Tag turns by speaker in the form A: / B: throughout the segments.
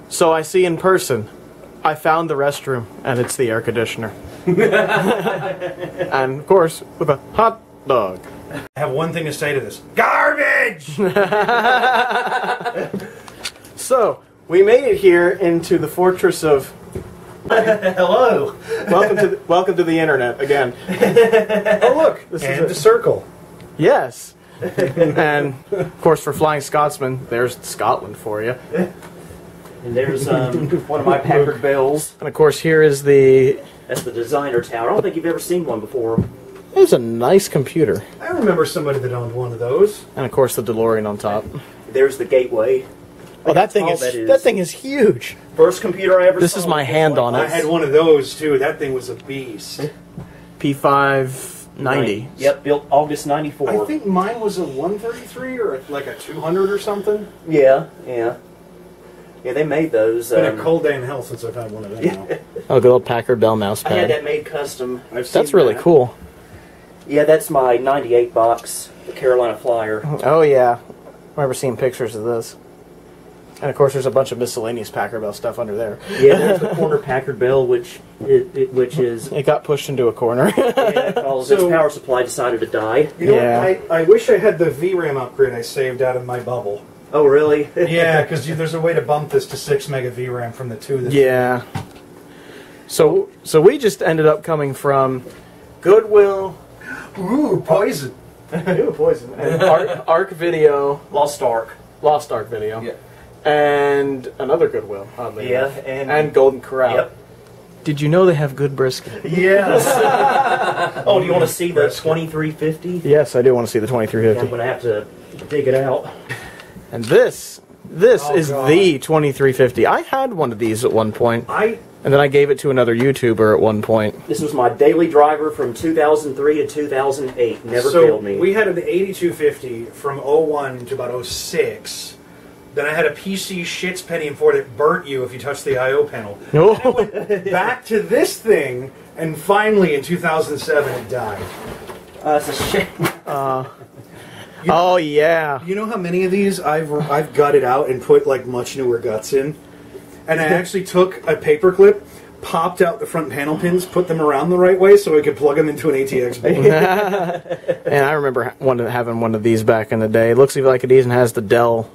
A: So I see in person. I found the restroom, and it's the air conditioner. And, of course, with a hot dog.
B: I have one thing to say to this. Garbage!
A: So, we made it here into the fortress of...
B: Hello!
A: Welcome to the internet, again.
B: Oh, look! This is the circle.
A: Yes. And, of course, for Flying Scotsman, there's Scotland for you.
C: And there's one of my Packard Bells.
A: And, of course, here is the...
C: That's the designer tower. I don't think you've ever seen one before.
A: It's a nice computer.
B: I remember somebody that owned one of those.
A: And, of course, the DeLorean on top.
C: There's the gateway.
A: Oh, that thing is huge.
C: First computer I ever saw.
A: This is my hand on it.
B: I had one of those, too. That thing was a beast.
A: P590.
C: Yep, built August 94.
B: I think mine was a 133 or like a 200 or something.
C: Yeah. Yeah, they made those.
B: It's been a cold day in hell since I've had one of them now.
A: Oh, good old Packard Bell mouse
C: I
A: pad.
C: had that made custom.
A: That's really cool.
C: Yeah, that's my 98 box, the Carolina Flyer.
A: Oh, yeah. I remember seeing pictures of this. And, of course, there's a bunch of miscellaneous Packard Bell stuff under there.
C: Yeah, there's the corner Packard Bell, which is...
A: It got pushed into a corner.
C: Yeah, because its power supply decided to die.
B: You know what? I wish I had the VRAM upgrade I saved out of my bubble.
C: Oh, really?
B: Yeah, because there's a way to bump this to 6 mega VRAM from the 2.
A: Yeah. So we just ended up coming from Goodwill.
B: Ooh, Poison.
A: Ooh, Poison. And Arc Video.
C: Lost Ark.
A: Lost Arc Video.
C: Yeah.
A: And another Goodwill, oddly enough.
C: And
A: Golden Corral.
C: Yep.
A: Did you know they have good brisket?
B: Yes.
C: Oh, do you want to see the 2350?
A: Yes, I do want to see the 2350.
C: Yeah, I'm going to have to dig it out.
A: And this is the 2350. I had one of these at one point. And then I gave it to another YouTuber at one point.
C: This was my daily driver from 2003 to 2008. Never failed me.
B: We had an 8250 from 01 to about 06. Then I had a PC shits penny and Ford that burnt you if you touched the I/O panel.
A: No.
B: I went back to this thing, and finally in 2007 it died.
C: That's a shame.
A: Oh yeah.
B: You know how many of these I've gutted out and put like much newer guts in? And I actually took a paper clip, popped out the front panel pins, put them around the right way so I could plug them into an ATX board.
A: And I remember having one of these back in the day. It looks like it even has the Dell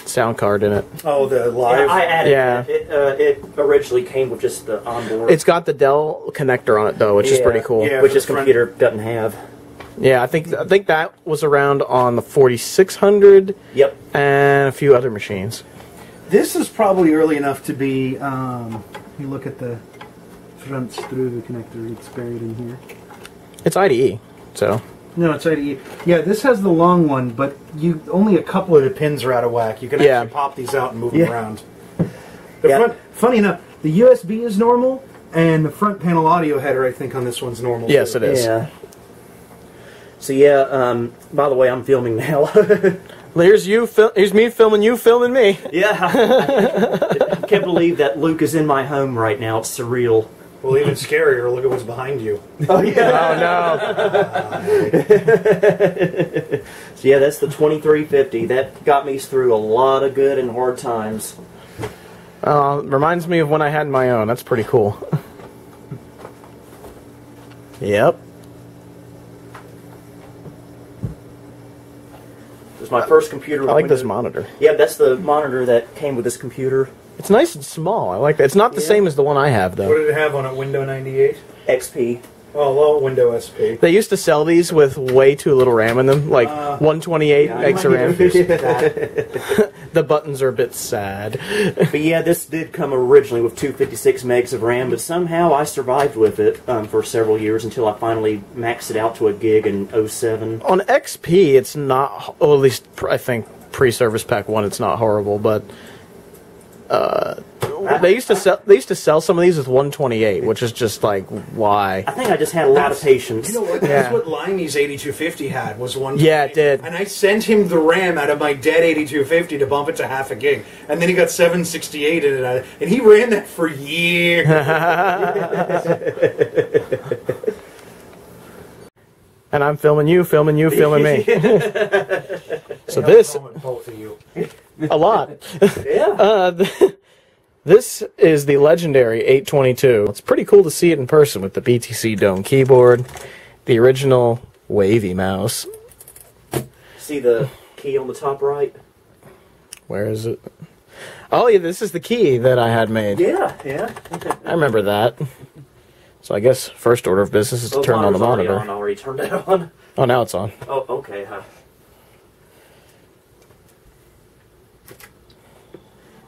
A: sound card in it.
B: Oh, the live?
C: Yeah, I added
A: Yeah.
C: it originally came with just the onboard.
A: It's got the Dell connector on it though, which is pretty cool.
B: Yeah,
C: which this computer doesn't have.
A: Yeah, I think that was around on the 4600.
C: Yep.
A: And a few other machines.
B: This is probably early enough to be, you look at the front screw connector, it's buried in here.
A: It's IDE, so.
B: No, it's IDE. Yeah, this has the long one, but only a couple of the pins are out of whack. You can actually pop these out and move them around. Funny enough, the USB is normal, and the front panel audio header, I think, on this one's normal.
A: Yes,
B: too.
A: it is.
C: Yeah. So yeah, by the way, I'm filming now.
A: Here's me filming you, filming me.
C: Yeah. I can't believe that Luke is in my home right now. It's surreal.
B: Well, even scarier, look at what's behind you.
C: Oh, yeah.
A: Oh, no.
C: So, yeah, that's the 2350. That got me through a lot of good and hard times.
A: Reminds me of when I had my own. That's pretty cool. Yep.
C: It was my first computer.
A: I like this monitor.
C: Yeah, that's the monitor that came with this computer.
A: It's nice and small. I like that. It's not the same as the one I have, though.
B: What did it have on it? Windows 98?
C: XP.
B: Oh, well, Windows SP.
A: They used to sell these with way too little RAM in them, like 128 megs of RAM. The buttons are a bit sad.
C: But yeah, this did come originally with 256 megs of RAM, but somehow I survived with it for several years until I finally maxed it out to a gig in 07.
A: On XP, it's not, well, at least I think pre-Service Pack 1, it's not horrible, but they used to sell some of these with 128, which is just like, why?
C: I think I just had a lot of patience.
B: You know what? That's what Limey's 8250 had, was 128.
A: Yeah, it did.
B: And I sent him the RAM out of my dead 8250 to bump it to half a gig. And then he got 768 in it, and he ran that for years.
A: And I'm filming you, filming me. So
B: both of you.
A: a lot.
C: Yeah.
A: This is the legendary 822. It's pretty cool to see it in person with the BTC Dome keyboard, the original wavy mouse.
C: See the key on the top right?
A: Where is it? Oh, yeah, this is the key that I had made.
C: Yeah.
A: I remember that. So I guess first order of business is to turn on the monitor.
C: I already turned it on.
A: Oh, now it's on.
C: Oh, okay.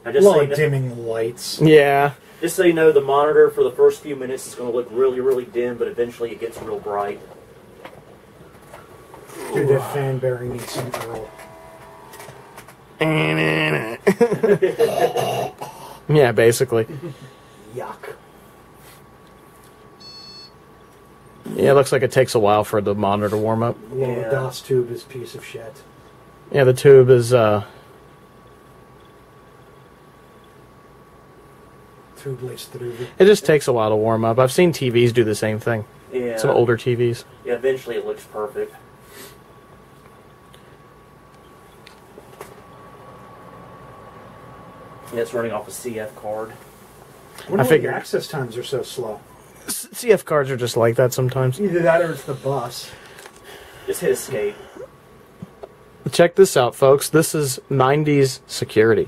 C: I just
B: dimming lights.
A: Yeah.
C: Just so you know, the monitor for the first few minutes is going to look really, really dim, but eventually it gets real bright.
B: Dude, that fan bearing needs some Earl.
A: Yeah, basically.
B: Yuck.
A: Yeah, it looks like it takes a while for the monitor to warm up.
B: Well, the DOS tube is a piece of shit.
A: Yeah, the tube is, It just takes a while to warm up. I've seen TVs do the same thing.
C: Yeah.
A: Some older TVs.
C: Yeah, eventually it looks perfect. Yeah, it's running off a CF card.
B: I figured the access times are so slow.
A: CF cards are just like that sometimes.
B: Either that or it's the bus.
C: Just hit escape.
A: Check this out, folks. This is 90s security.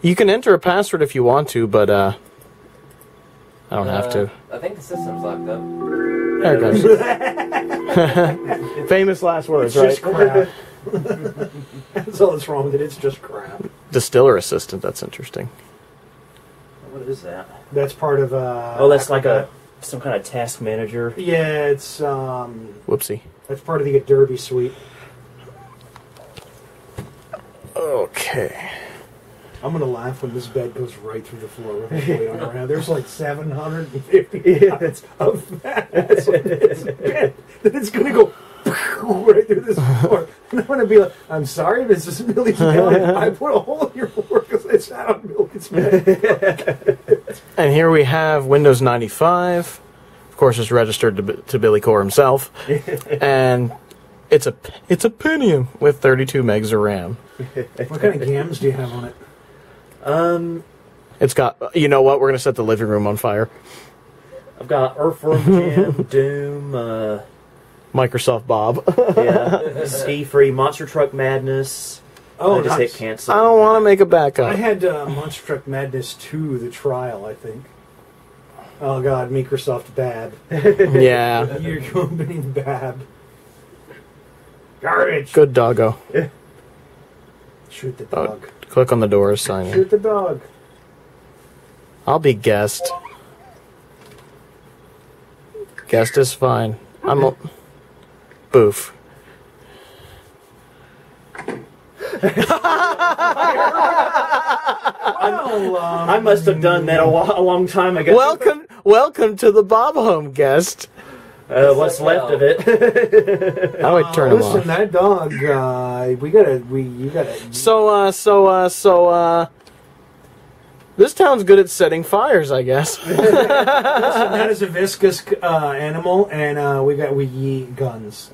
A: You can enter a password if you want to, but I don't have to.
D: I think the system's locked up.
A: There it goes. Famous last words,
B: it's
A: right?
B: Just crap. That's all that's wrong with it. It's just crap.
A: Distiller assistant. That's interesting.
C: What is that?
B: That's part of
C: oh, that's like some kind of task manager.
B: Yeah, it's
A: Whoopsie.
B: That's part of the Adobe suite.
A: Okay.
B: I'm gonna laugh when this bed goes right through the floor with the weight on our hand. There's like 750 pounds of that. That's what this bed. Then it's gonna go right through this floor. And I'm gonna be like, I'm sorry, Mrs. Millie's bed. I put a hole in your floor because I sat on Millie's bed.
A: And here we have Windows 95. Of course, it's registered to Billy Core himself. And it's a Pentium with 32 megs of RAM.
B: What kind of gams do you have on it?
A: It's got, you know what, we're going to set the living room on fire.
C: I've got Earthworm Jim, Doom,
A: Microsoft Bob.
C: yeah, Ski Free, Monster Truck Madness.
B: Oh,
C: I just
B: nice.
C: hit cancel.
A: I don't want to make a backup.
B: I had Monster Truck Madness 2, the trial, I think. Oh god, Microsoft Bab.
A: Yeah.
B: Your company Bab. Garbage.
A: Good doggo.
B: Shoot the dog.
A: Click on the doors, sign in.
B: Shoot the dog.
A: I'll be guest. Guest is fine. I'm a... Boof.
C: I must have done that a long time ago.
A: Welcome to the Bob Home, guest.
C: What's left of it?
A: How do I turn him off?
B: Listen, that dog, you gotta...
A: This town's good at setting fires, I guess.
B: Listen, that is a viscous animal, and we eat guns.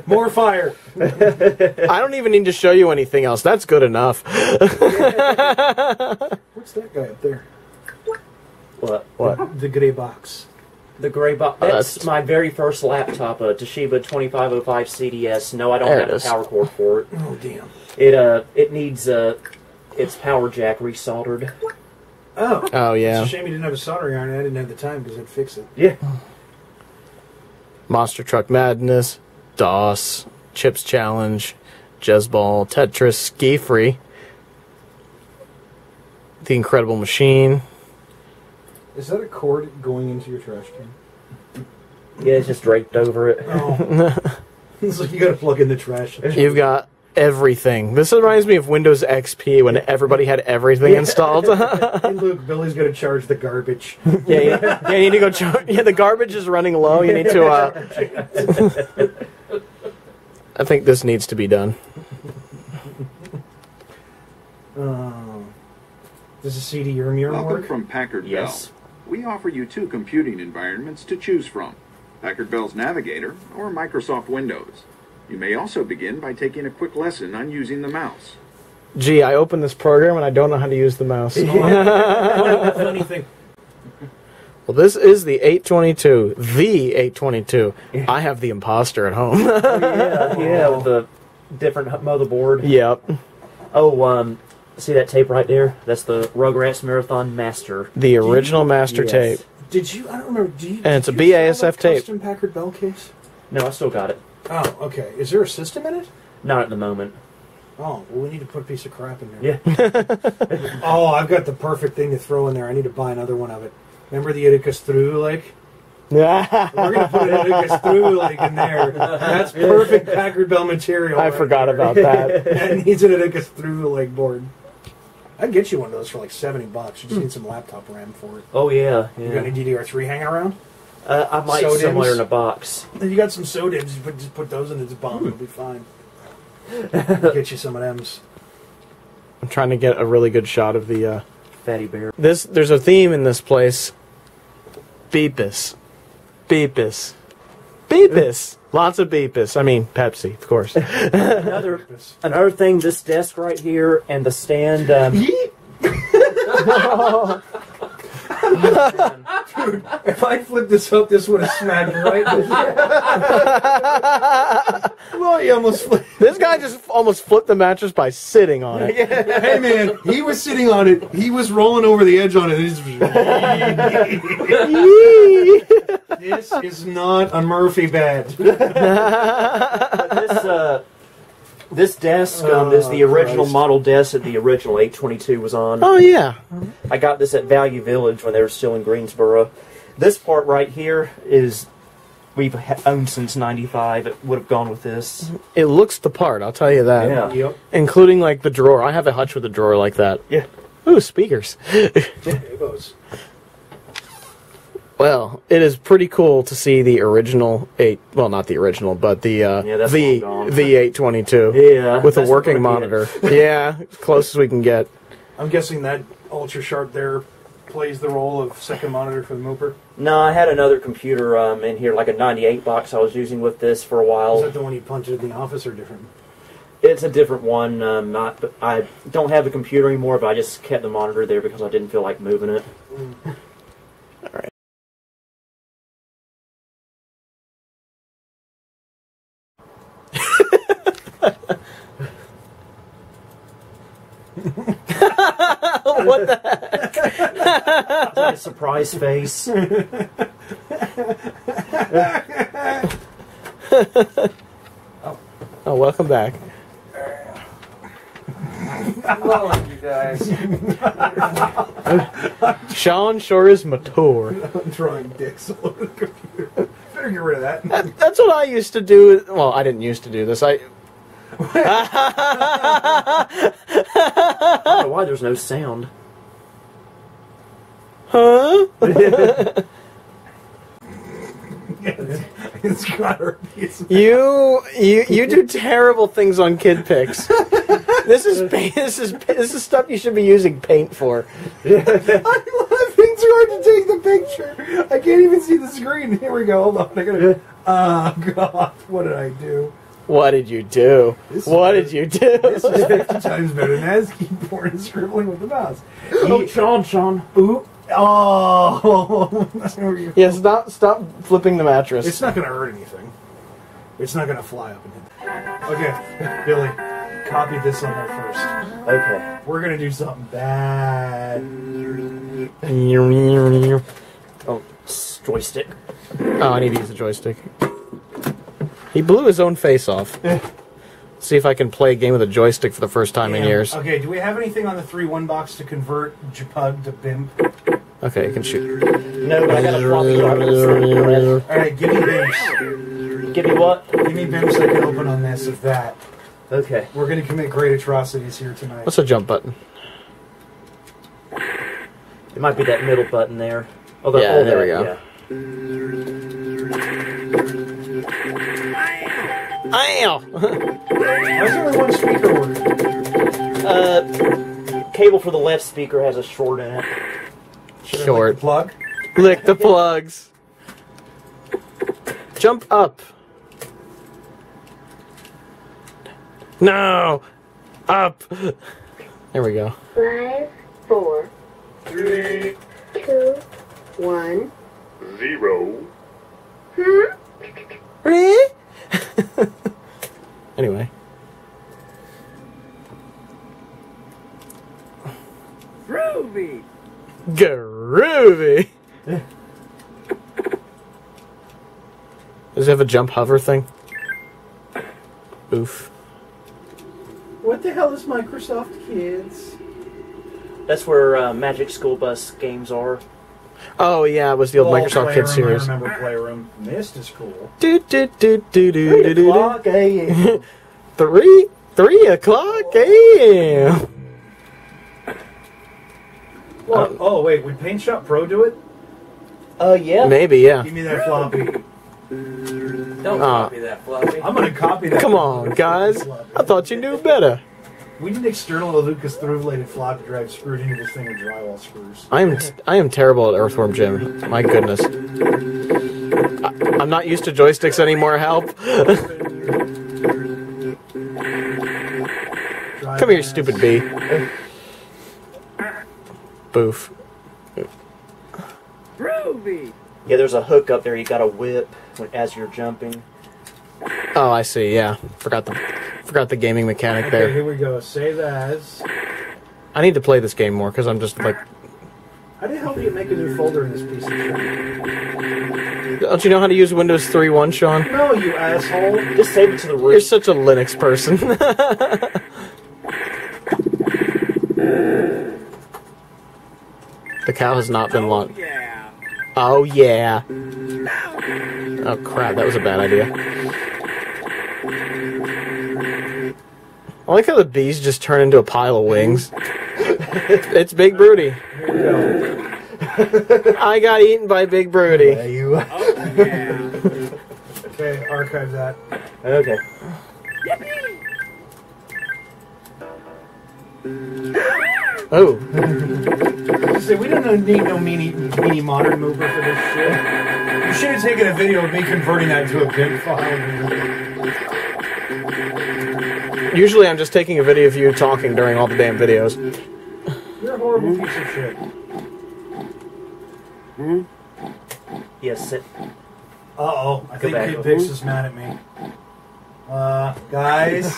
B: More fire.
A: I don't even need to show you anything else. That's good enough.
B: What's that guy up there?
C: What?
B: The gray box.
C: The gray box. That's my very first laptop, a Toshiba 2505 CDS. No, I don't have a power cord for it.
B: Oh, damn.
C: It needs its power jack resoldered.
A: Oh, yeah.
B: It's a shame you didn't have a soldering iron. I didn't have the time because I'd fix it.
C: Yeah.
A: Monster Truck Madness, DOS, Chips Challenge, Jezball, Tetris, Ski Free, The Incredible Machine.
B: Is that a cord going into your trash can?
C: Yeah, it's just draped over it.
B: Oh. It's like you gotta plug in the trash.
A: You've got everything. This reminds me of Windows XP when everybody had everything installed.
B: Hey, Luke, Billy's gonna charge the garbage.
A: Yeah, you need to go charge. Yeah, the garbage is running low. You need to. I think this needs to be done.
B: Does the CD Urmir
E: Welcome
B: work?
E: from Packard
C: Yes.
E: Bell. We offer you two computing environments to choose from, Packard Bell's Navigator or Microsoft Windows. You may also begin by taking a quick lesson on using the mouse.
A: Gee, I opened this program and I don't know how to use the mouse.
B: Funny thing.
A: Well, this is the 822. The 822. I have the Imposter at home.
C: Yeah, with the different motherboard.
A: Yep.
C: Oh, see that tape right there? That's the Rugrats Marathon Master.
A: The original master tape.
B: Did you? I don't remember.
A: And it's a BASF tape.
B: Custom Packard Bell case.
C: No, I still got it.
B: Oh, okay. Is there a system in it?
C: Not at the moment.
B: Oh, well, we need to put a piece of crap in there.
C: Yeah.
B: Oh, I've got the perfect thing to throw in there. I need to buy another one of it. Remember the Idicus through like? We're gonna put an Idicus through like in there. That's perfect Packard Bell material.
A: I forgot about that.
B: That needs an Idicus through like board. I'd get you one of those for like $70. You just need some laptop RAM for it.
C: Oh, yeah.
B: You got any DDR3 hanging around?
C: I might
B: SODIMMs?
C: somewhere in a box.
B: You got some SODIMMs, just put those in its bomb. It'll be fine. Get you some of them.
A: I'm trying to get a really good shot of the...
C: Fatty Bear.
A: There's a theme in this place. Beepus. Beepus. Beepus. Lots of Beepus. I mean, Pepsi, of course.
C: Another thing, this desk right here and the stand.
B: Dude, if I flipped this up, this would have smacked right. Well, he almost flipped.
A: This guy just almost flipped the mattress by sitting on it.
B: Hey man, he was sitting on it. He was rolling over the edge on it. This is not a Murphy bed.
C: This desk is the original model desk that the original 822 was on.
A: Oh, yeah.
C: I got this at Value Village when they were still in Greensboro. This part right here is we've owned since '95. It would have gone with this.
A: It looks the part, I'll tell you that.
C: Yeah.
B: Yep.
A: Including, like, the drawer. I have a hutch with a drawer like that.
C: Yeah.
A: Ooh, speakers.
B: It goes.
A: Well, it is pretty cool to see the original 8... Well, not the original, but the
C: that's
A: the
C: long gone.
A: 822.
C: Yeah,
A: With a
C: that's
A: working
C: what we're
A: monitor. Yeah, as close as we can get.
B: I'm guessing that Ultra Sharp there plays the role of second monitor for the Mooper.
C: No, I had another computer in here, like a 98 box I was using with this for a while.
B: Is that the one you punched in the office or different?
C: It's a different one. I don't have a computer anymore, but I just kept the monitor there because I didn't feel like moving it.
A: All right. What the heck?
C: It's like a surprise face.
A: Oh, welcome back.
D: Hello, you guys.
A: Sean sure is mature.
B: I'm drawing dicks all over the computer. Better get rid of that.
A: That's what I used to do. Well, I didn't used to do this.
C: I don't know why there's no sound.
A: Huh?
B: It's got her.
A: You do terrible things on kid pics. This is stuff you should be using paint for.
B: I'm laughing too hard to take the picture. I can't even see the screen. Here we go. Hold on. I gotta. Oh God! What did I do?
A: What did you do? What did you do?
B: This is 50 times better than as keyboard and scribbling with the mouse.
C: Oh, Sean.
B: Oop. Oh.
A: Yeah, stop flipping the mattress.
B: It's not going to hurt anything. It's not going to fly up and hit. Okay, Billy, copy this on there first.
C: Okay.
B: We're going to do something bad.
C: Oh, joystick.
A: Oh, I need to use the joystick. He blew his own face off. See if I can play a game with a joystick for the first time in years.
B: Okay, do we have anything on the 3-1 box to convert JPUG to BIMP?
A: Okay, you can shoot.
C: No, but I got a floppy drive with the
B: Alright, give me BIMPs.
C: Give me what?
B: Give me BIMPs I can open on this of that.
C: Okay.
B: We're going to commit great atrocities here tonight.
A: What's the jump button?
C: It might be that middle button there. Oh,
A: Yeah, there we go.
C: Yeah.
A: Ow!
B: Why's only one speaker working?
C: Cable for the left speaker has a short in it.
A: Short.
B: Plug?
A: Lick the plugs. Jump up. No! Up! There we go.
F: 5, 4, 3, 2, 1,
E: 0.
A: Anyway.
D: Groovy!
A: Groovy! Does it have a jump hover thing? Oof.
B: What the hell is Microsoft Kids?
C: That's where Magic School Bus games are.
A: Oh yeah, it was the old Microsoft Kids series.
B: I remember Playroom. Mist is cool.
A: Do do do do do do do.
C: 3 o'clock a.m.
A: 3 o'clock a.m.
B: Well, oh wait, would Paint Shop Pro do it?
C: Yeah.
A: Maybe, yeah.
B: Give me that floppy.
D: Don't copy that, Fluffy.
B: I'm gonna copy that.
A: Come on, guys. I thought you knew better.
B: We need external Lucas through-related floppy drive screwed into this thing with drywall screws.
A: I am terrible at Earthworm Jim. My goodness. I'm not used to joysticks anymore. Help. Come here, you stupid bee. Boof.
D: Groovy!
C: Yeah, there's a hook up there you gotta whip as you're jumping.
A: Oh, I see. Yeah, forgot the gaming mechanic
B: Okay,
A: there.
B: here we go. Save as.
A: I need to play this game more because I'm just like.
B: How the hell do you make a new folder in this piece of shit?
A: Don't you know how to use Windows 3.1, Sean?
B: No, you asshole.
C: Just save it to the root.
A: You're such a Linux person. The cow has not been launched.
D: Yeah.
A: Oh yeah. Oh crap, that was a bad idea. I like how the bees just turn into a pile of wings. It's Big Broody. I got eaten by Big Broody.
B: Yeah, you.
D: Oh, yeah.
B: Okay, archive that.
C: Okay.
A: Oh.
B: Say, we don't need no mini modern mover for this shit. You should have taken a video of me converting that to a big file.
A: Usually I'm just taking a video of you talking during all the damn videos.
B: You're a horrible piece of shit.
C: Yes, sit.
B: Uh-oh, I think
C: back.
B: Kid Pix is mad at me. Guys,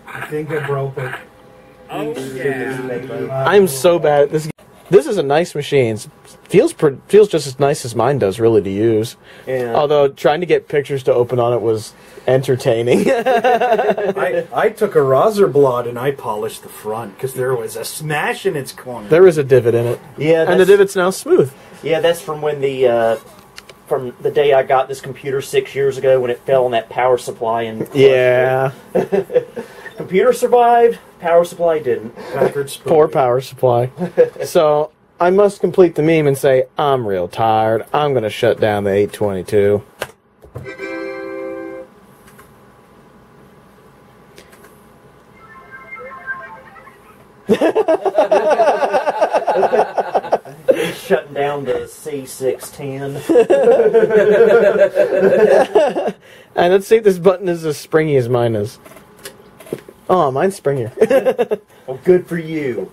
B: I think I broke it.
D: Oh, yeah.
A: I'm so bad at this. This is a nice machine. Feels just as nice as mine does, really, to use.
C: Yeah.
A: Although trying to get pictures to open on it was entertaining.
B: I took a Roserblad and I polished the front because there was a smash in its corner.
A: There was a divot in it.
C: Yeah,
A: And the divot's now smooth.
C: Yeah, that's from when from the day I got this computer 6 years ago when it fell on that power supply and
A: Yeah.
C: computer survived, power supply didn't.
A: Poor power supply. So I must complete the meme and say, I'm real tired. I'm going to shut down the 822.
C: He's shutting down the C610.
A: And let's see if this button is as springy as mine is. Oh, mine's springier.
C: Well, good for you.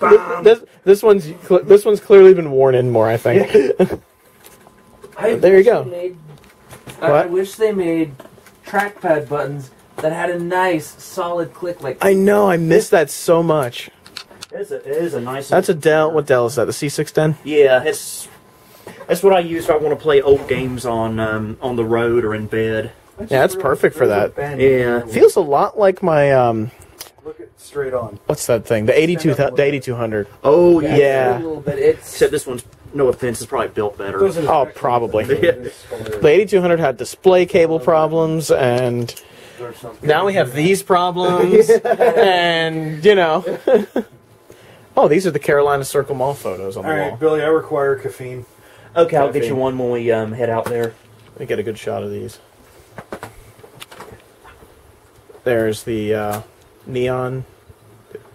A: This one's clearly been worn in more, I think. There you go.
D: I wish they made trackpad buttons that had a nice, solid click like
A: I know, I miss that so much.
C: It is a nice.
A: That's a Dell. What Dell is that? The C610?
C: Yeah, that's what I use if I want to play old games on the road or in bed.
A: Yeah, that's perfect for that.
C: Yeah.
A: Feels a lot like my
B: Look it straight on.
A: what's that thing? The 8200.
C: Oh
A: Yeah.
D: a little bit. It's
C: Except this one's, no offense, it's probably built better.
A: Oh, probably.
C: Yeah.
A: The 8200 had display cable problems, and now we have these problems, and you know. Oh, these are the Carolina Circle Mall photos on the
B: All
A: wall.
B: right, Billy, I require caffeine.
C: Okay, I'll get you one when we head out there.
A: Let me get a good shot of these. There's the neon.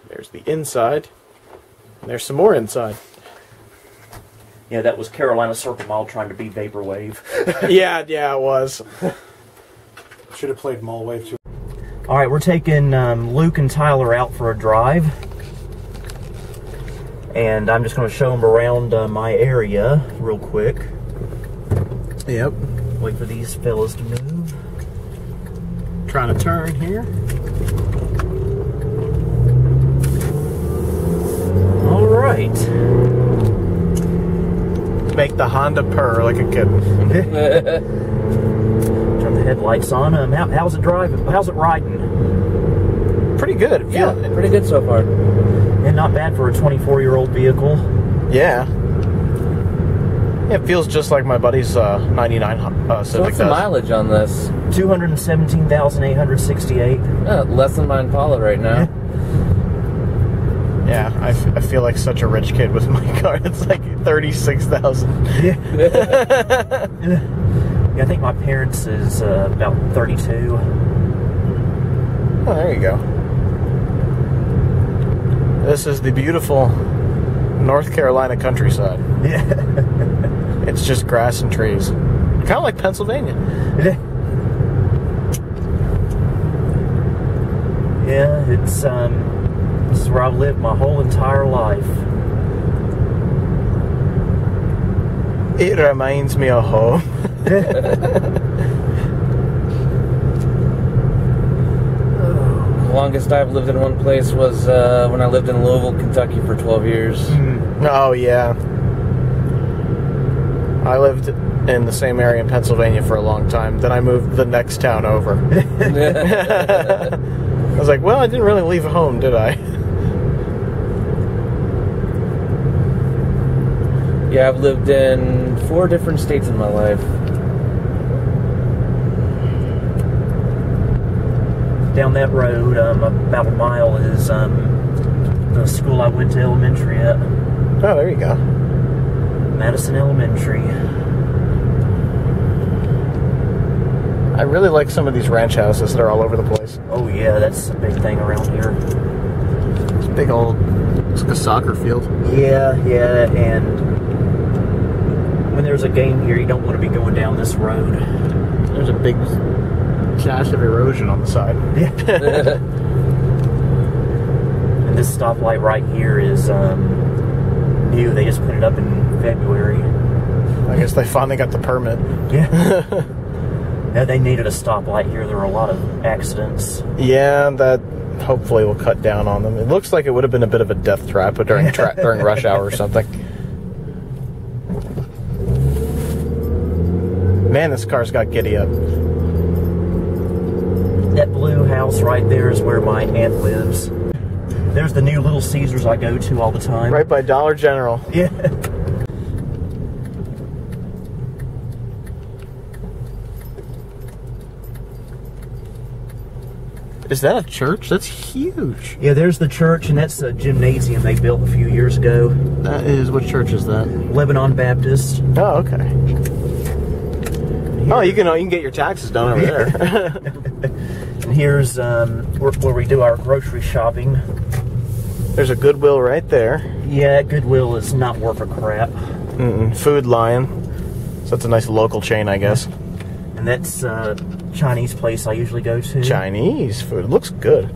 A: There's the inside. And there's some more inside.
C: Yeah, that was Carolina Circle Mall trying to be Vaporwave.
A: Yeah, it was.
B: Should have played Mall Wave too.
C: All right, we're taking Luke and Tyler out for a drive. And I'm just going to show them around my area real quick.
A: Yep.
C: Wait for these fellas to move.
A: Trying to turn here.
C: All right.
A: Make the Honda purr like a kid.
C: Turn the headlights on. How's it driving? How's it riding?
A: Pretty good.
D: Yeah, pretty good so far.
C: And not bad for a 24-year-old vehicle.
A: Yeah. It feels just like my buddy's 99 Civic.
D: So what's the mileage on this?
C: 217,868.
D: Less than my Impala right now.
A: Yeah, I feel like such a rich kid with my car. It's like 36,000.
C: Yeah. Yeah, I think my parents is about 32.
A: Oh, there you go. This is the beautiful North Carolina countryside.
C: Yeah.
A: It's just grass and trees. Kind of like Pennsylvania.
C: Yeah, it's this is where I've lived my whole entire life.
A: It reminds me of home.
D: The longest I've lived in one place was when I lived in Louisville, Kentucky for 12 years.
A: Oh, yeah. I lived in the same area in Pennsylvania for a long time. Then I moved the next town over. I was like, well, I didn't really leave home, did I?
D: Yeah, I've lived in 4 different states in my life.
C: Down that road, about a mile, is the school I went to elementary at.
A: Oh, there you go.
C: Madison Elementary.
A: I really like some of these ranch houses that are all over the place.
C: Oh yeah, that's a big thing around here.
A: It's a big old, it's like a soccer field.
C: Yeah, and when there's a game here, you don't want to be going down this road.
A: There's a big dash of erosion on the side.
C: Yeah. And this stoplight right here is new. They just put it up in February.
A: I guess they finally got the permit.
C: Yeah. Yeah, they needed a stoplight here. There were a lot of accidents.
A: Yeah, that hopefully will cut down on them. It looks like it would have been a bit of a death trap during during rush hour or something. Man, this car's got giddy up.
C: That blue house right there is where my aunt lives. There's the new Little Caesars I go to all the time.
A: Right by Dollar General.
C: Yeah.
A: Is that a church? That's huge.
C: Yeah, there's the church, and that's a gymnasium they built a few years ago.
A: That is, what church is that?
C: Lebanon Baptist.
A: Oh, okay. Oh, you can get your taxes done over there.
C: And here's where we do our grocery shopping.
A: There's a Goodwill right there.
C: Yeah, Goodwill is not worth a crap.
A: Food Lion. So that's a nice local chain, I guess.
C: And that's a Chinese place I usually go to.
A: Chinese food. It looks good.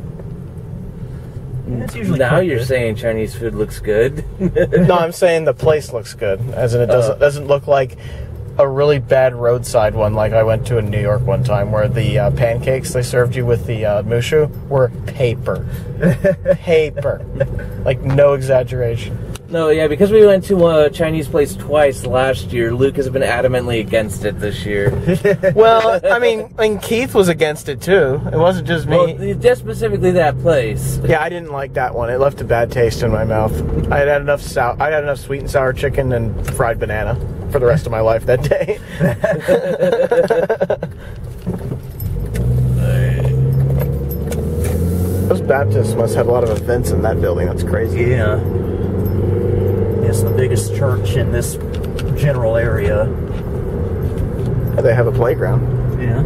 C: Yeah, it's usually
D: Now you're
C: good.
D: saying Chinese food looks good.
A: No, I'm saying the place looks good. As in, it doesn't look like a really bad roadside one like I went to in New York one time, where the pancakes they served you with the mushu were paper. Paper. Like, no exaggeration.
D: No, yeah, because we went to a Chinese place twice last year, Luke has been adamantly against it this year.
A: Well, I mean, Keith was against it too. It wasn't just me.
D: Well, just specifically that place.
A: Yeah, I didn't like that one. It left a bad taste in my mouth. I had enough sweet and sour chicken and fried banana for the rest of my life that day. Those Baptists must have a lot of events in that building. That's crazy.
C: Yeah. It's the biggest church in this general area.
A: They have a playground.
C: Yeah.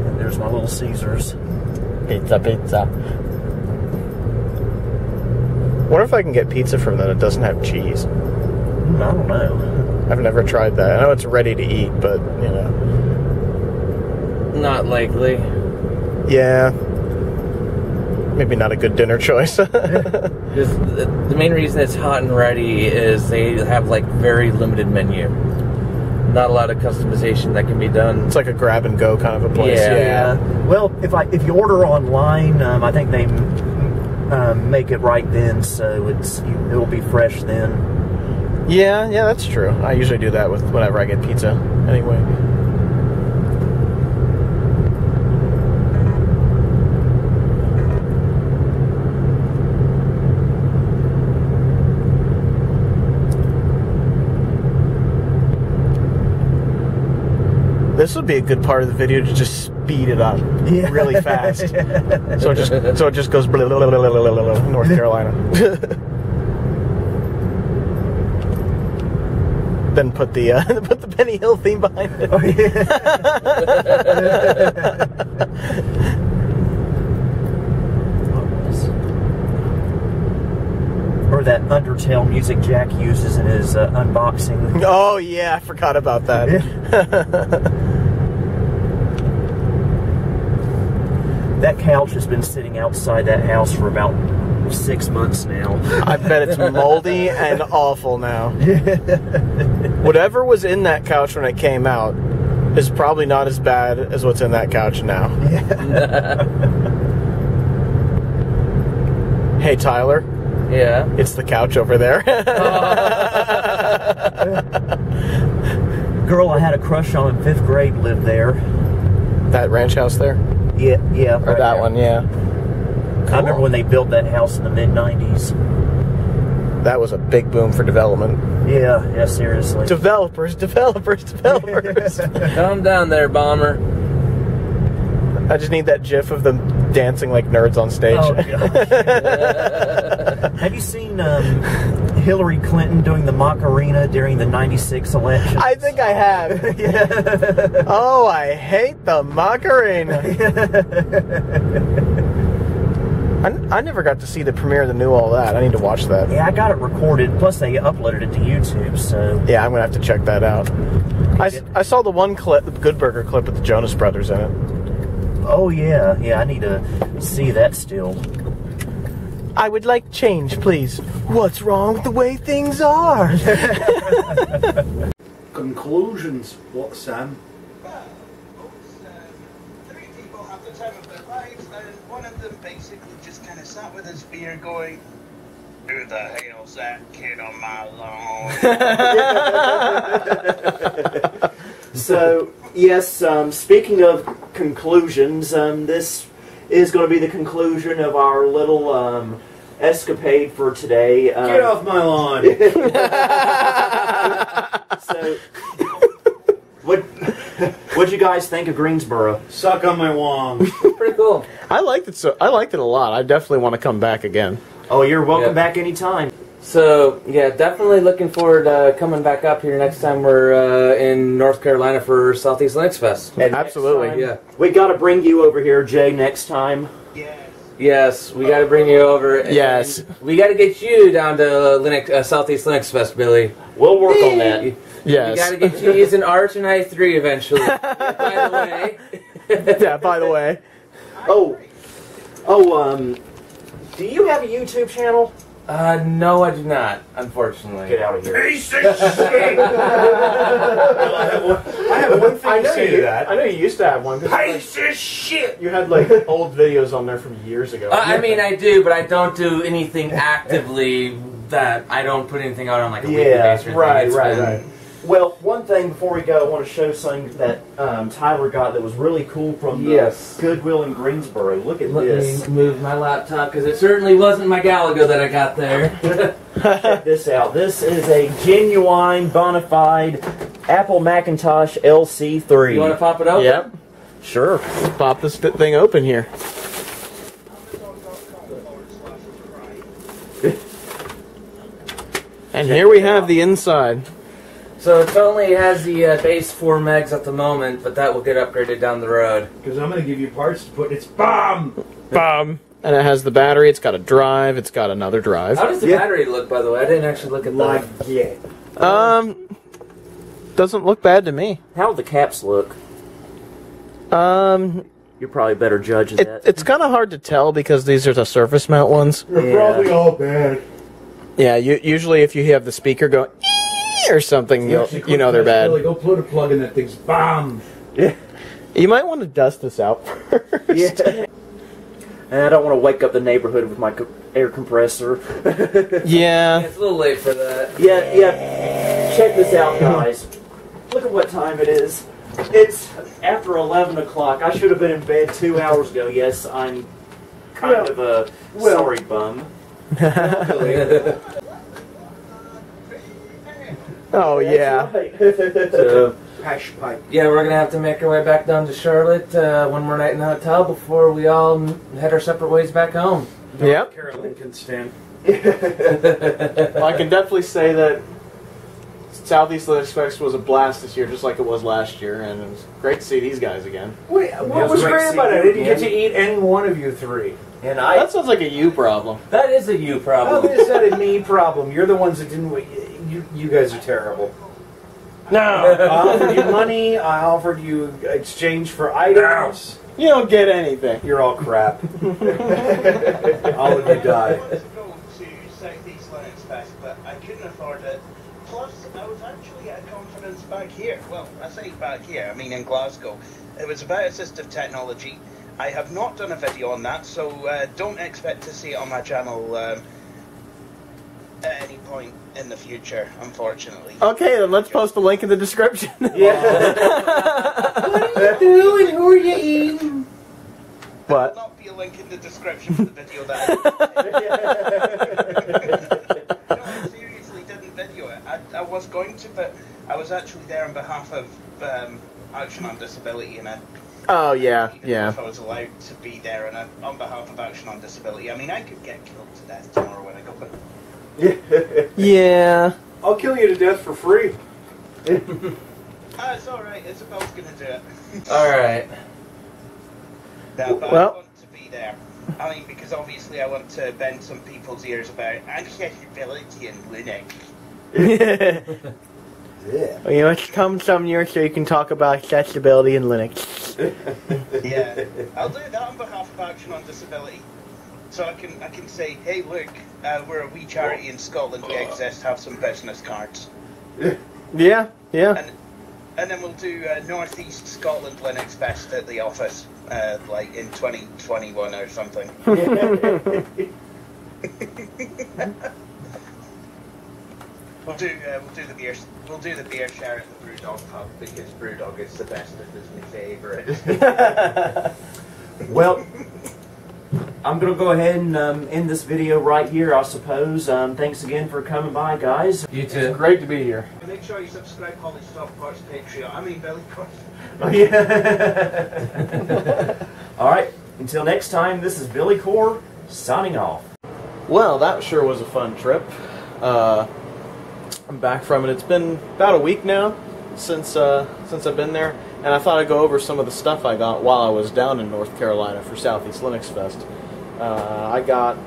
C: And there's my Little Caesars.
A: Pizza, pizza. Wonder if I can get pizza from them that doesn't have cheese.
C: I don't know.
A: I've never tried that. I know it's ready to eat, but, you know.
D: Not likely.
A: Yeah. maybe not a good dinner choice.
D: The main reason it's hot and ready is they have like very limited menu. Not a lot of customization that can be done.
A: It's like a grab and go kind of a place.
C: Yeah. Well, if you order online, I think they make it right then, so it'll be fresh then.
A: Yeah, that's true. I usually do that with whenever I get pizza. Anyway. This would be a good part of the video to just speed it up really fast. So it just goes North Carolina. Then put the Benny Hill theme behind it.
C: Oh, yeah. Or that Undertale music Jack uses in his unboxing.
A: Oh yeah, I forgot about that.
C: That couch has been sitting outside that house for about 6 months now.
A: I bet it's moldy and awful now. Whatever was in that couch when it came out is probably not as bad as what's in that couch now. Hey Tyler.
D: Yeah.
A: It's the couch over there.
C: Girl I had a crush on in 5th grade lived there.
A: That ranch house there?
C: Yeah.
A: Or
C: Right
A: that
C: there.
A: one, yeah.
C: I remember when they built that house in the mid-90s.
A: That was a big boom for development.
C: Yeah, seriously.
A: Developers.
D: Calm down there, Bomber.
A: I just need that gif of them dancing like nerds on stage.
C: Oh, gosh. Have you seen Hillary Clinton doing the Macarena during the 96 election?
A: I think I have.
C: Yeah.
A: Oh, I hate the Macarena. I never got to see the premiere of the new All That. I need to watch that.
C: Yeah, I got it recorded. Plus, they uploaded it to YouTube, so...
A: Yeah, I'm going to have to check that out. I saw the one clip, the Good Burger clip with the Jonas Brothers in it.
C: Oh, yeah, I need to see that still.
A: I would like change, please. What's wrong with the way things are?
B: Conclusions. What, Sam?
G: Three people have the time of their lives, and one of them basically just kind of sat with his beer going, "Who the hell's that kid on my lawn?"
C: So, yes, speaking of conclusions, this is going to be the conclusion of our little escapade for today.
B: Get off my lawn!
C: So, what'd you guys think of Greensboro?
B: Suck on my wong.
D: Pretty cool.
A: I liked it a lot. I definitely want to come back again.
C: Oh, you're welcome back anytime.
D: So, yeah, definitely looking forward to coming back up here next time we're in North Carolina for Southeast Linux Fest.
C: And
A: Absolutely.
C: next time,
D: Yeah.
C: we got to bring you over here, Jay, next time.
D: Yes, we got to bring you over.
A: Yes.
D: We got to get you down to Southeast Linux Fest, Billy.
C: We'll work on that.
A: Yes.
D: We got to get you using Arch and i3 eventually. By the way.
A: Yeah, by the way.
C: Oh, do you have a YouTube channel?
D: No, I do not, unfortunately.
C: Get out of here.
G: Piece of shit!
B: I have one thing to say to that.
A: I know you used to have one.
G: Piece of shit!
A: You had like old videos on there from years ago.
D: I mean, I do, but I don't do anything actively that I don't put anything out on like a weekly basis. or anything. It's been-
C: Well, one thing before we go, I want to show something that Tyler got that was really cool from the
D: Yes.
C: Goodwill in Greensboro. Look at
D: Let
C: this.
D: me move my laptop because it certainly wasn't my Galago that I got there.
C: Check this out. This is a genuine, bona fide Apple Macintosh LC3.
D: You want to pop it open?
A: Yep.
C: Sure.
A: Pop this thing open here. And here we have the inside.
D: So it only has the base 4 megs at the moment, but that will get upgraded down the road.
B: Because I'm going to give you parts to put. It's bomb!
A: And it has the battery. It's got a drive. It's got another drive.
D: How does the battery look, by the way? I didn't actually look at that.
B: Yeah.
A: Doesn't look bad to me.
C: How do the caps look? You're probably a better judge of that.
A: It's kind of hard to tell because these are the surface mount ones.
B: They're probably all bad.
A: Yeah, usually if you have the speaker going or something, you know they're bad.
B: Go put a plug in that thing's bomb.
C: Yeah.
A: You might want to dust this out first.
C: Yeah. And I don't want to wake up the neighborhood with my air compressor.
A: Yeah.
D: It's a little late for that.
C: Yeah. Check this out, guys. Look at what time it is. It's after 11 o'clock. I should have been in bed 2 hours ago. Yes, I'm kind of a sorry bum.
A: Oh, yeah.
C: So,
B: Hash pipe.
D: Yeah, we're gonna have to make our way back down to Charlotte one more night in the hotel before we all head our separate ways back home.
A: Yep.
B: Carolyn can stand.
A: Well, I can definitely say that Southeast Linux Fest was a blast this year, just like it was last year, and it was great to see these guys again.
B: Wait, what was great about it? I didn't get to eat any one of you three.
D: And
A: That sounds like a you problem.
D: that is a you
B: How
D: problem.
B: is that a me problem? You're the ones that didn't. You guys are terrible.
A: No.
B: I offered you money. I offered you exchange for items.
A: You don't get anything.
B: You're all crap. All of you die.
G: I wanted to go to Southeast Linux Fest, but I couldn't afford it. Plus, I was actually at a conference back here. Well, I say back here, I mean in Glasgow. It was about assistive technology. I have not done a video on that, so don't expect to see it on my channel at any point in the future, unfortunately.
A: Okay, then let's post a link in the description.
B: Yeah. What are you doing? Who are you eating?
G: There will
A: What?
G: not be a link in the description for the video that I No, I seriously didn't video it. I was going to, but I was actually there on behalf of Action on Disability, and I
A: Oh, yeah,
G: didn't know
A: yeah.
G: if I was allowed to be there and on behalf of Action on Disability. I mean, I could get killed to death tomorrow when I go, but
A: Yeah.
B: I'll kill you to death for free.
G: it's alright, Isabel's gonna do it.
D: Alright.
G: No, but
A: Well-
G: I want to be there. I mean, because obviously I want to bend some people's ears about accessibility in Linux.
B: Yeah.
A: Well, you know, come some year so you can talk about accessibility in Linux.
G: Yeah, I'll do that on behalf of Action on Disability. So I can say, hey, look, we're a wee charity in Scotland. We exist. Have some business cards.
A: Yeah, yeah.
G: And then we'll do Northeast Scotland Linux Fest at the office, like in 2021 or something. We'll do the beer. We'll do the beer share at the Brewdog pub because Brewdog is the best and is my favourite.
C: well, I'm going to go ahead and end this video right here, I suppose. Thanks again for coming by, guys.
D: You too.
A: Great to be here.
G: Make sure you subscribe to Holly Stockport's Patreon. I mean, Billy Cross.
C: Oh, yeah. All right. Until next time, this is Billy Core signing off.
A: Well, that sure was a fun trip. I'm back from it. It's been about a week now since I've been there, and I thought I'd go over some of the stuff I got while I was down in North Carolina for Southeast Linux Fest. I got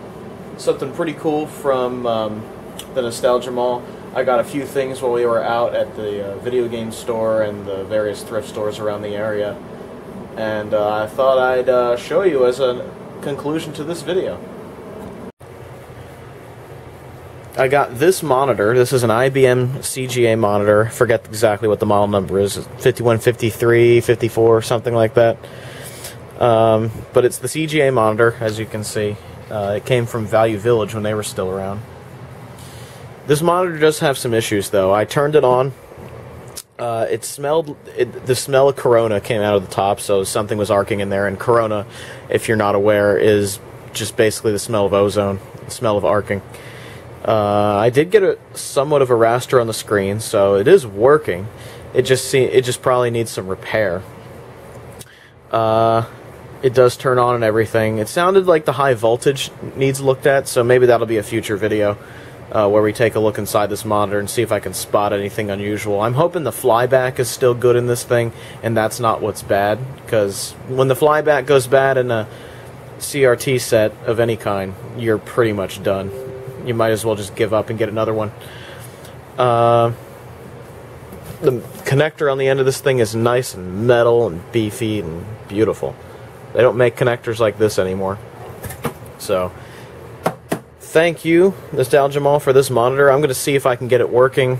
A: something pretty cool from the Nostalgia Mall. I got a few things while we were out at the video game store and the various thrift stores around the area, and I thought I'd show you as a conclusion to this video. I got this monitor. This is an IBM CGA monitor. Forget exactly what the model number is. 5153, 54, something like that. But it's the CGA monitor, as you can see. It came from Value Village when they were still around. This monitor does have some issues, though. I turned it on. The smell of Corona came out of the top, so something was arcing in there. And Corona, if you're not aware, is just basically the smell of ozone, the smell of arcing. I did get somewhat of a raster on the screen, so it is working. It just probably needs some repair. It does turn on and everything. It sounded like the high voltage needs looked at, so maybe that'll be a future video where we take a look inside this monitor and see if I can spot anything unusual. I'm hoping the flyback is still good in this thing, and that's not what's bad, because when the flyback goes bad in a CRT set of any kind, you're pretty much done. You might as well just give up and get another one. The connector on the end of this thing is nice and metal and beefy and beautiful. They don't make connectors like this anymore. So, thank you, TheNostalgiaMall, for this monitor. I'm going to see if I can get it working.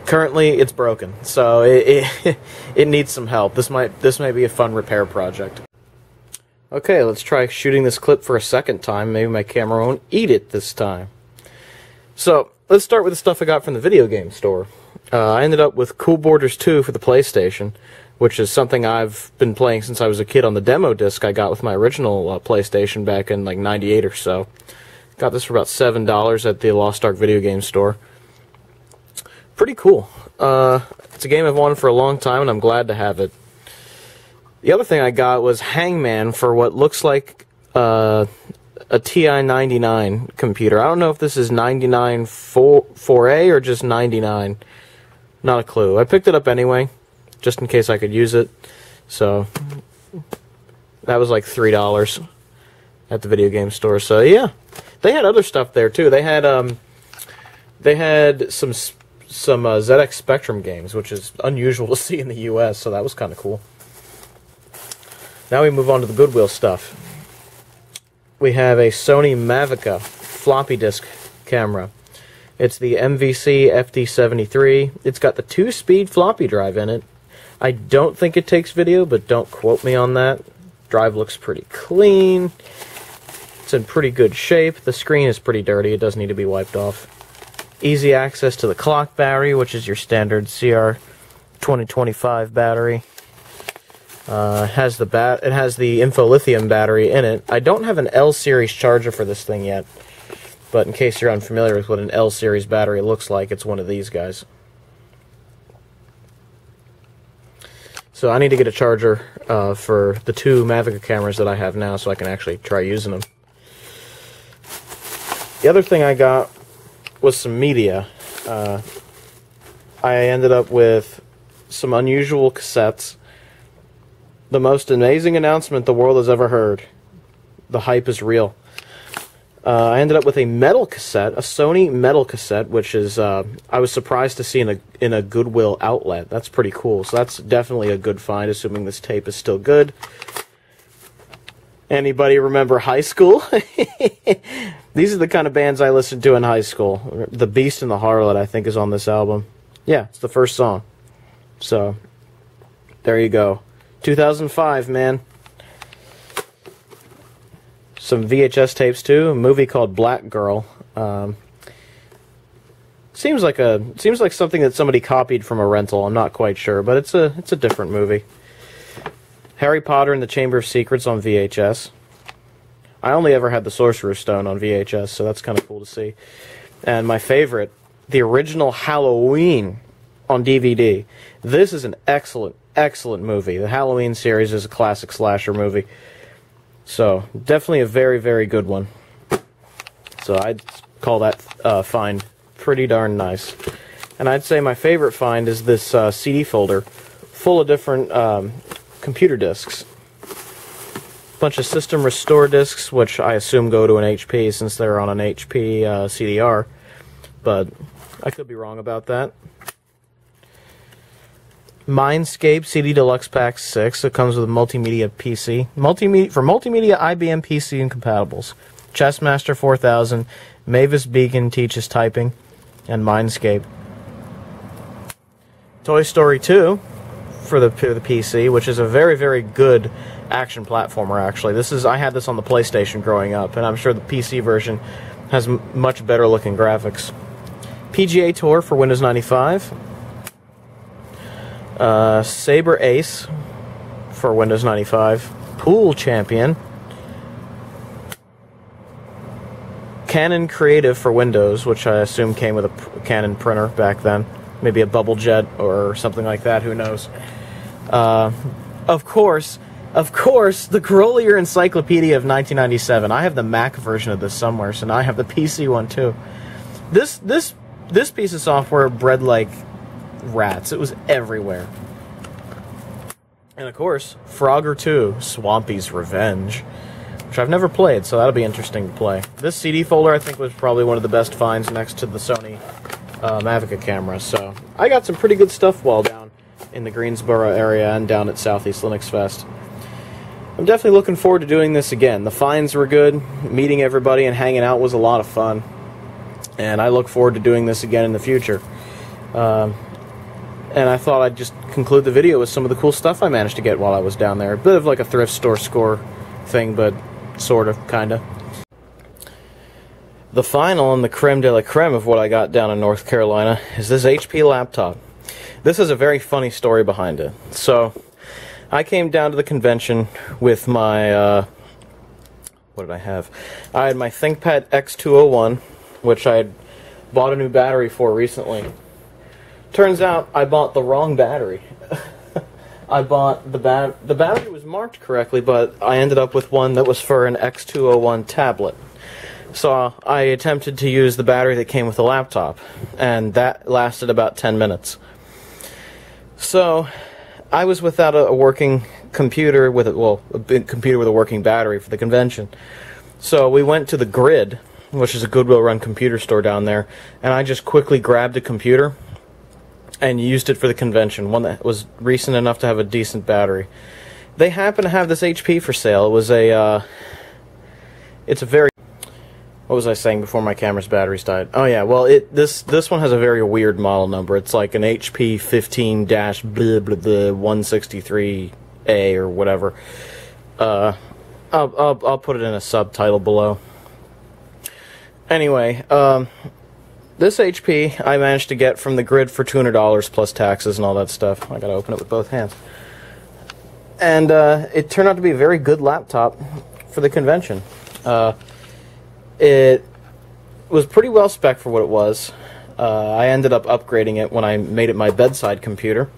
A: Currently, it's broken, so it needs some help. This may be a fun repair project. Okay, let's try shooting this clip for a second time. Maybe my camera won't eat it this time. So, let's start with the stuff I got from the video game store. I ended up with Cool Borders 2 for the PlayStation, which is something I've been playing since I was a kid on the demo disc I got with my original PlayStation back in like '98 or so. Got this for about $7 at the Lost Ark video game store. Pretty cool. It's a game I've wanted for a long time, and I'm glad to have it. The other thing I got was Hangman for what looks like a TI-99 computer. I don't know if this is 99 4A or just 99. Not a clue. I picked it up anyway, just in case I could use it. So, that was like $3 at the video game store. So, yeah. They had other stuff there, too. They had some ZX Spectrum games, which is unusual to see in the US, so that was kind of cool. Now we move on to the Goodwill stuff. We have a Sony Mavica floppy disk camera. It's the MVC FD73. It's got the 2-speed floppy drive in it. I don't think it takes video, but don't quote me on that. Drive looks pretty clean. It's in pretty good shape. The screen is pretty dirty. It does need to be wiped off. Easy access to the clock battery, which is your standard CR2025 battery. It has the Info-Lithium battery in it. I don't have an L-series charger for this thing yet, but in case you're unfamiliar with what an L-series battery looks like, it's one of these guys. So I need to get a charger for the 2 Mavica cameras that I have now so I can actually try using them. The other thing I got was some media. I ended up with some unusual cassettes. The most amazing announcement the world has ever heard. The hype is real. I ended up with a metal cassette, a Sony metal cassette, which is I was surprised to see in a Goodwill outlet. That's pretty cool. So that's definitely a good find, assuming this tape is still good. Anybody remember high school? These are the kind of bands I listened to in high school. The Beast and the Harlot, I think, is on this album. Yeah, it's the first song. So, there you go. 2005, man. Some VHS tapes, too. A movie called Black Girl. Seems like something that somebody copied from a rental. I'm not quite sure, but it's a different movie. Harry Potter and the Chamber of Secrets on VHS. I only ever had the Sorcerer's Stone on VHS, so that's kind of cool to see. And my favorite, the original Halloween on DVD. This is an excellent, excellent movie. The Halloween series is a classic slasher movie. So, definitely a very, very good one. So, I'd call that find pretty darn nice. And I'd say my favorite find is this CD folder full of different computer discs. Bunch of System Restore discs, which I assume go to an HP since they're on an HP CDR, but I could be wrong about that. Mindscape CD Deluxe Pack 6. It comes with a multimedia PC. For multimedia IBM PC incompatibles. Chessmaster 4000, Mavis Beacon teaches typing, and Mindscape. Toy Story 2 for the PC, which is a very, very good action platformer, actually. I had this on the PlayStation growing up, and I'm sure the PC version has much better looking graphics. PGA Tour for Windows 95. Saber Ace for Windows 95. Pool Champion. Canon Creative for Windows, which I assume came with a Canon printer back then. Maybe a Bubble Jet or something like that, who knows. Of course, the Grolier Encyclopedia of 1997. I have the Mac version of this somewhere, so now I have the PC one too. This piece of software bred like rats. It was everywhere. And of course, Frogger 2, Swampy's Revenge, which I've never played, so that'll be interesting to play. This CD folder, I think, was probably one of the best finds next to the Sony Mavica camera. So I got some pretty good stuff while down in the Greensboro area and down at Southeast Linux Fest. I'm definitely looking forward to doing this again. The finds were good, meeting everybody and hanging out was a lot of fun, and I look forward to doing this again in the future. And I thought I'd just conclude the video with some of the cool stuff I managed to get while I was down there. A bit of like a thrift store score thing, but sort of, kinda. The final and the creme de la creme of what I got down in North Carolina is this HP laptop. This is a very funny story behind it. So, I came down to the convention with my, what did I have? I had my ThinkPad X201, which I had bought a new battery for recently. Turns out I bought the wrong battery. I bought the battery was marked correctly, but I ended up with one that was for an X201 tablet. So I attempted to use the battery that came with the laptop, and that lasted about 10 minutes. So I was without a working computer with a big computer with a working battery for the convention. So we went to the Grid, which is a Goodwill run computer store down there, and I just quickly grabbed a computer and used it for the convention, one that was recent enough to have a decent battery. They happen to have this HP for sale. It was it's a very, what was I saying before my camera's batteries died? Oh yeah, well this one has a very weird model number. It's like an HP 15-163A or whatever. I'll put it in a subtitle below. Anyway, this HP I managed to get from the Grid for $200 plus taxes and all that stuff. I gotta open it with both hands. And it turned out to be a very good laptop for the convention. It was pretty well spec'd for what it was. I ended up upgrading it when I made it my bedside computer.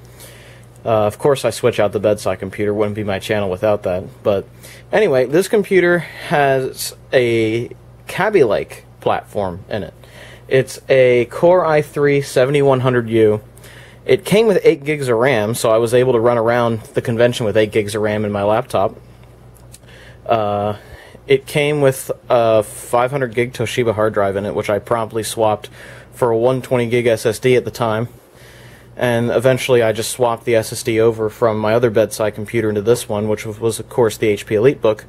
A: Of course I switch out the bedside computer, wouldn't be my channel without that. But anyway, this computer has a Kaby Lake platform in it. It's a Core i3 7100U. It came with 8 gigs of RAM, so I was able to run around the convention with 8 gigs of RAM in my laptop. It came with a 500 gig Toshiba hard drive in it, which I promptly swapped for a 120 gig SSD at the time. And eventually I just swapped the SSD over from my other bedside computer into this one, which was of course the HP EliteBook.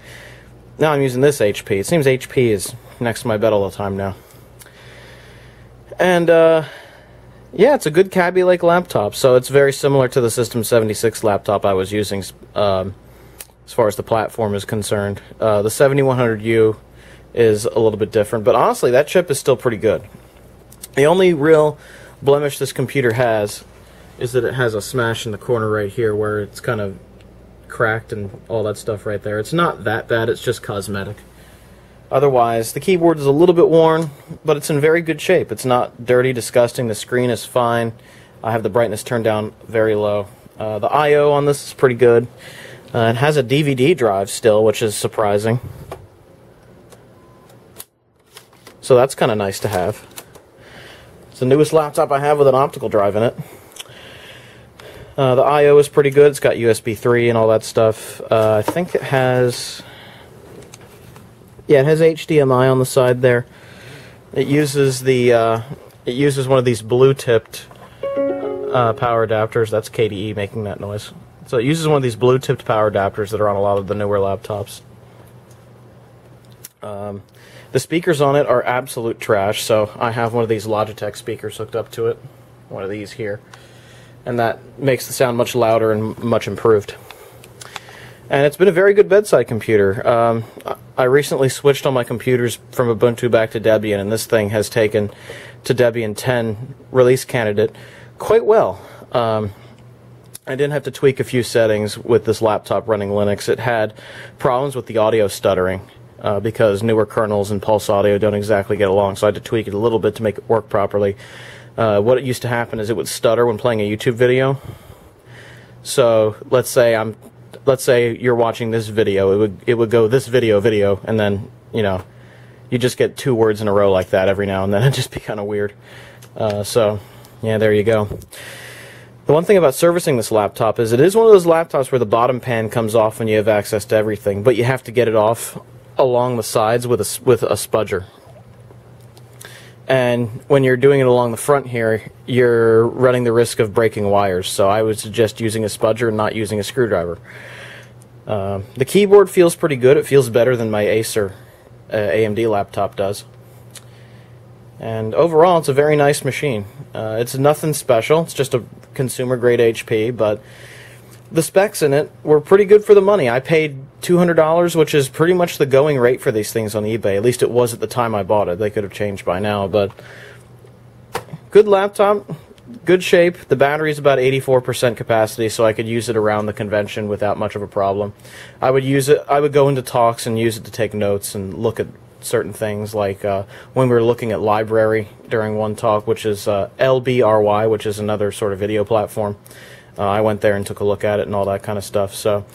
A: Now I'm using this HP. It seems HP is next to my bed all the time now. And, yeah, it's a good Kaby Lake laptop, so it's very similar to the System 76 laptop I was using as far as the platform is concerned. The 7100U is a little bit different, but honestly, that chip is still pretty good. The only real blemish this computer has is that it has a smash in the corner right here where it's kind of cracked and all that stuff right there. It's not that bad, it's just cosmetic. Otherwise, the keyboard is a little bit worn, but it's in very good shape. It's not dirty, disgusting. The screen is fine. I have the brightness turned down very low. The I/O on this is pretty good. It has a DVD drive still, which is surprising. So that's kind of nice to have. It's the newest laptop I have with an optical drive in it. The I/O is pretty good. It's got USB 3 and all that stuff. I think it has... Yeah, it has HDMI on the side there. It uses the it uses one of these blue-tipped power adapters. That's KDE making that noise. So it uses one of these blue-tipped power adapters that are on a lot of the newer laptops. The speakers on it are absolute trash. So I have one of these Logitech speakers hooked up to it, one of these here, and that makes the sound much louder and much improved. And it's been a very good bedside computer. I recently switched all my computers from Ubuntu back to Debian, and this thing has taken to Debian 10 release candidate quite well. I didn't have to tweak a few settings with this laptop running Linux. It had problems with the audio stuttering because newer kernels and Pulse Audio don't exactly get along, so I had to tweak it a little bit to make it work properly. What it used to happen is it would stutter when playing a YouTube video. So let's say you're watching this video, it would go this video, and then, you know, you just get 2 words in a row like that every now and then. It'd just be kind of weird. So, yeah, there you go. The one thing about servicing this laptop is it is one of those laptops where the bottom pan comes off when you have access to everything, but you have to get it off along the sides with a spudger. And when you're doing it along the front here, you're running the risk of breaking wires, so I would suggest using a spudger and not using a screwdriver. The keyboard feels pretty good. It feels better than my Acer AMD laptop does. And overall, it's a very nice machine. It's nothing special. It's just a consumer-grade HP, but the specs in it were pretty good for the money. I paid $200, which is pretty much the going rate for these things on eBay. At least it was at the time I bought it. They could have changed by now, but good laptop, good shape. The battery's about 84% capacity, so I could use it around the convention without much of a problem. I would use it. I would go into talks and use it to take notes and look at certain things, like when we were looking at library during one talk, which is LBRY, which is another sort of video platform. I went there and took a look at it and all that kind of stuff. So,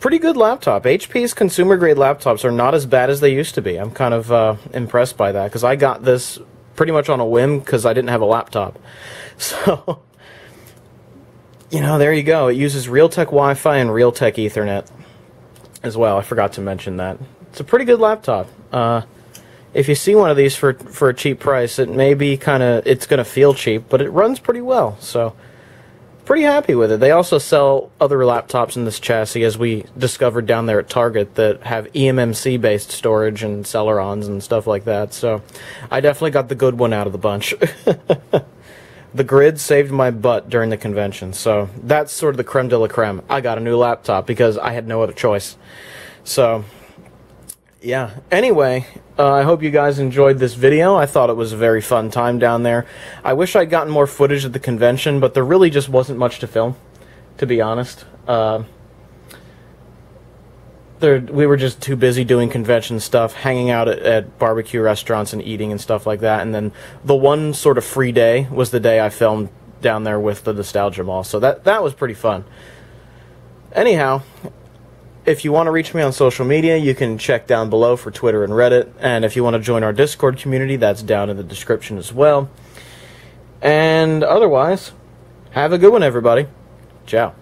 A: pretty good laptop. HP's consumer-grade laptops are not as bad as they used to be. I'm kind of impressed by that, because I got this pretty much on a whim because I didn't have a laptop. So, you know, there you go. It uses Realtek Wi-Fi and Realtek Ethernet as well. I forgot to mention that. It's a pretty good laptop. If you see one of these for a cheap price, it may be it's going to feel cheap, but it runs pretty well. So, pretty happy with it. They also sell other laptops in this chassis, as we discovered down there at Target, that have eMMC-based storage and Celerons and stuff like that. So, I definitely got the good one out of the bunch. The grid saved my butt during the convention. So, that's sort of the creme de la creme. I got a new laptop because I had no other choice. So, yeah. Anyway, I hope you guys enjoyed this video. I thought it was a very fun time down there. I wish I'd gotten more footage at the convention, but there really just wasn't much to film, to be honest. We were just too busy doing convention stuff, hanging out at barbecue restaurants and eating and stuff like that. And then the one sort of free day was the day I filmed down there with the Nostalgia Mall. So that was pretty fun. Anyhow, if you want to reach me on social media, you can check down below for Twitter and Reddit. And if you want to join our Discord community, that's down in the description as well. And otherwise, have a good one, everybody. Ciao.